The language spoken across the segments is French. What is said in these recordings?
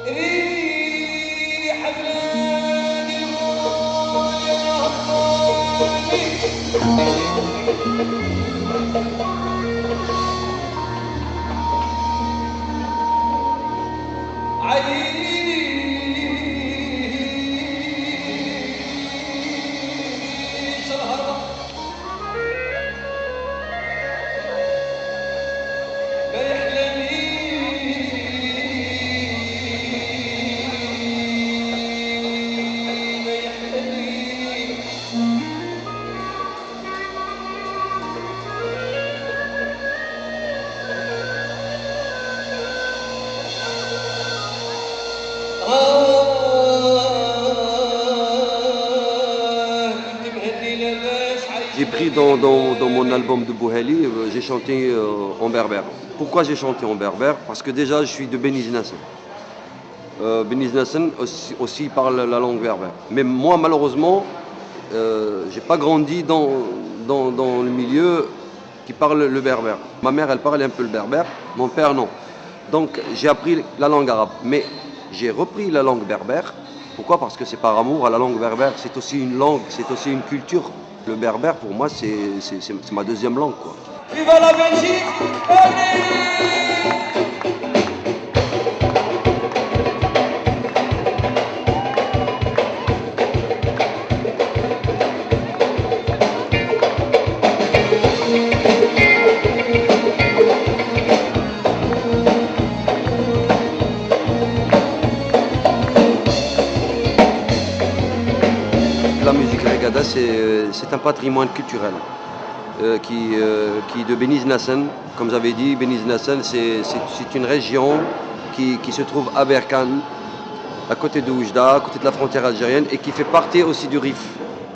ريح بلادي يا عيش الهرم ما يحلمي ما يحلمي كنت مهني لاباس J'ai pris dans mon album de Bouhali, j'ai chanté en berbère. Pourquoi j'ai chanté en berbère? Parce que déjà, je suis de Beni Nasser. Beni Nasser aussi parle la langue berbère. Mais moi, malheureusement, j'ai pas grandi dans le milieu qui parle le berbère. Ma mère, elle parle un peu le berbère, mon père, non. Donc, j'ai appris la langue arabe. Mais j'ai repris la langue berbère. Pourquoi? Parce que c'est par amour à la langue berbère. C'est aussi une langue, c'est aussi une culture. Le berbère, pour moi, c'est ma deuxième langue, quoi. Viva la Belgique! Allez! La musique reggae, c'est un patrimoine culturel qui est de Beni Nasser. Comme j'avais dit, Beni Nasser, c'est une région qui se trouve à Berkane, à côté de Oujda, à côté de la frontière algérienne, et qui fait partie aussi du Rif.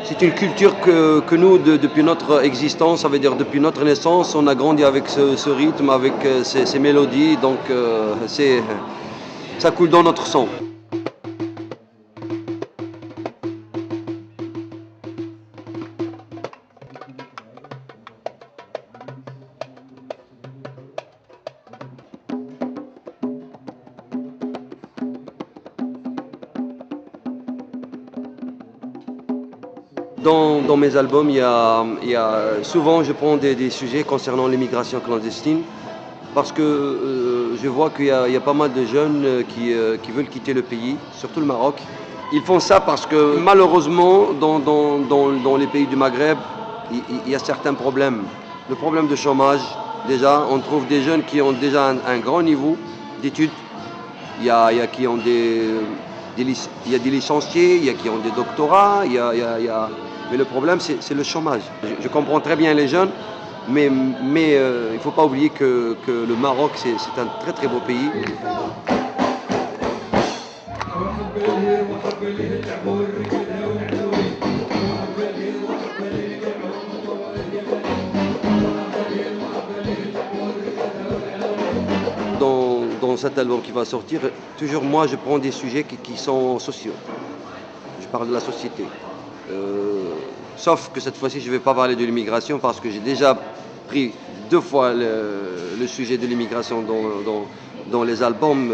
C'est une culture que nous, depuis notre existence, ça veut dire depuis notre naissance, on a grandi avec ce rythme, avec ces mélodies, donc ça coule dans notre sang. Dans mes albums, souvent je prends des sujets concernant l'immigration clandestine parce que je vois qu'il y a pas mal de jeunes qui veulent quitter le pays, surtout le Maroc. Ils font ça parce que malheureusement, dans les pays du Maghreb, il y a certains problèmes. Le problème de chômage, déjà, on trouve des jeunes qui ont déjà un grand niveau d'études. Il y a qui ont il y a des licenciés, il y a qui ont des doctorats, mais le problème, c'est le chômage. Je comprends très bien les jeunes, mais il ne faut pas oublier que le Maroc, c'est un très très beau pays. Dans cet album qui va sortir, toujours moi je prends des sujets qui sont sociaux. Je parle de la société. Sauf que cette fois-ci, je ne vais pas parler de l'immigration parce que j'ai déjà pris 2 fois le sujet de l'immigration dans les albums,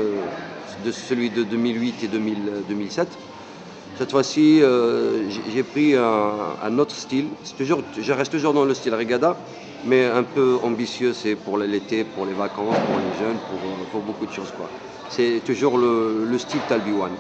de celui de 2008 et 2007. Cette fois-ci, j'ai pris un autre style. Je reste toujours dans le style reggae, mais un peu ambitieux. C'est pour l'été, pour les vacances, pour les jeunes, pour beaucoup de choses, quoi. C'est toujours le style Talbiwan.